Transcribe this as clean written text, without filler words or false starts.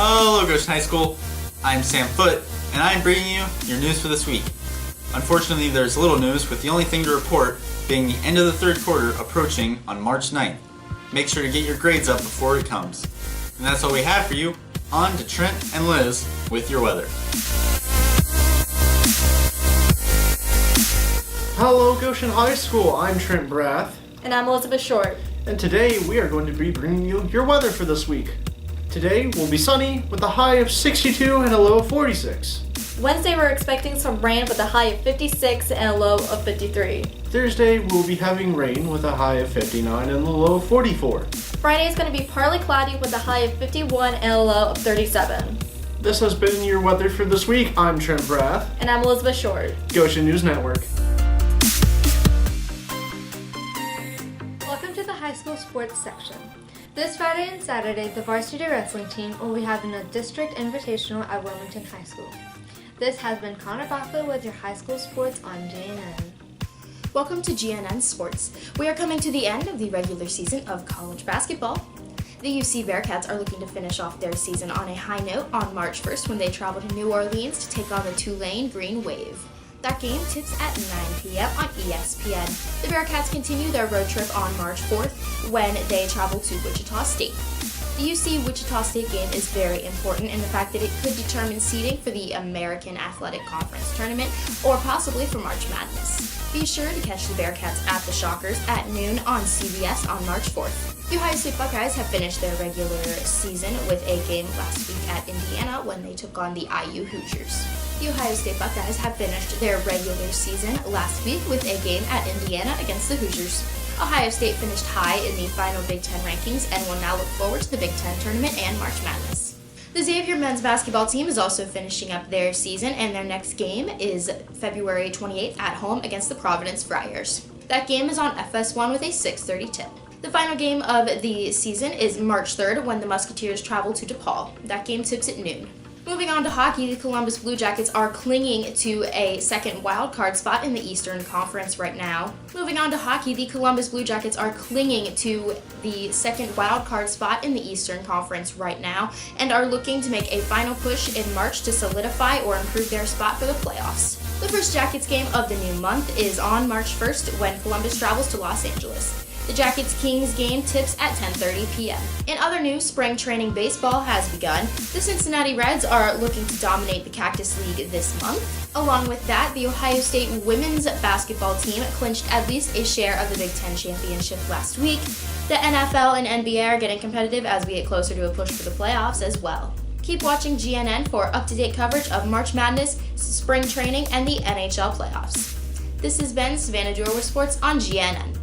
Hello, Goshen High School. I'm Sam Foote, and I'm bringing you your news for this week. Unfortunately, there's little news, with the only thing to report being the end of the third quarter approaching on March 9th. Make sure to get your grades up before it comes. And that's all we have for you. On to Trent and Liz with your weather. Hello, Goshen High School. I'm Trent Brath. And I'm Elizabeth Short. And today we are going to be bringing you your weather for this week. Today will be sunny with a high of 62 and a low of 46. Wednesday we're expecting some rain with a high of 56 and a low of 53. Thursday we'll be having rain with a high of 59 and a low of 44. Friday is going to be partly cloudy with a high of 51 and a low of 37. This has been your weather for this week. I'm Trent Brath. And I'm Elizabeth Short. Goshen News Network. Welcome to the high school sports section. This Friday and Saturday, the varsity wrestling team will be having a district invitational at Wilmington High School. This has been Connor Bachler with your high school sports on JNN. Welcome to GNN Sports. We are coming to the end of the regular season of college basketball. The UC Bearcats are looking to finish off their season on a high note on March 1st when they travel to New Orleans to take on the Tulane Green Wave. That game tips at 9 p.m. on ESPN. The Bearcats continue their road trip on March 4th when they travel to Wichita State. The UC-Wichita State game is very important in the fact that it could determine seeding for the American Athletic Conference Tournament or possibly for March Madness. Be sure to catch the Bearcats at the Shockers at noon on CBS on March 4th. The Ohio State Buckeyes have finished their regular season with a game last week at Indiana when they took on the IU Hoosiers. The Ohio State Buckeyes have finished their regular season last week with a game at Indiana against the Hoosiers. Ohio State finished high in the final Big Ten rankings and will now look forward to the Big Ten tournament and March Madness. The Xavier men's basketball team is also finishing up their season, and their next game is February 28th at home against the Providence Friars. That game is on FS1 with a 6:30 tip. The final game of the season is March 3rd when the Musketeers travel to DePaul. That game tips at noon. Moving on to hockey, the Columbus Blue Jackets are clinging to a second wildcard spot in the Eastern Conference right now. And are looking to make a final push in March to solidify or improve their spot for the playoffs. The first Jackets game of the new month is on March 1st when Columbus travels to Los Angeles. The Jackets-Kings game tips at 10:30 p.m. In other news, spring training baseball has begun. The Cincinnati Reds are looking to dominate the Cactus League this month. Along with that, the Ohio State women's basketball team clinched at least a share of the Big Ten championship last week. The NFL and NBA are getting competitive as we get closer to a push for the playoffs as well. Keep watching GNN for up-to-date coverage of March Madness, spring training, and the NHL playoffs. This has been Savannah Dewar with Sports on GNN.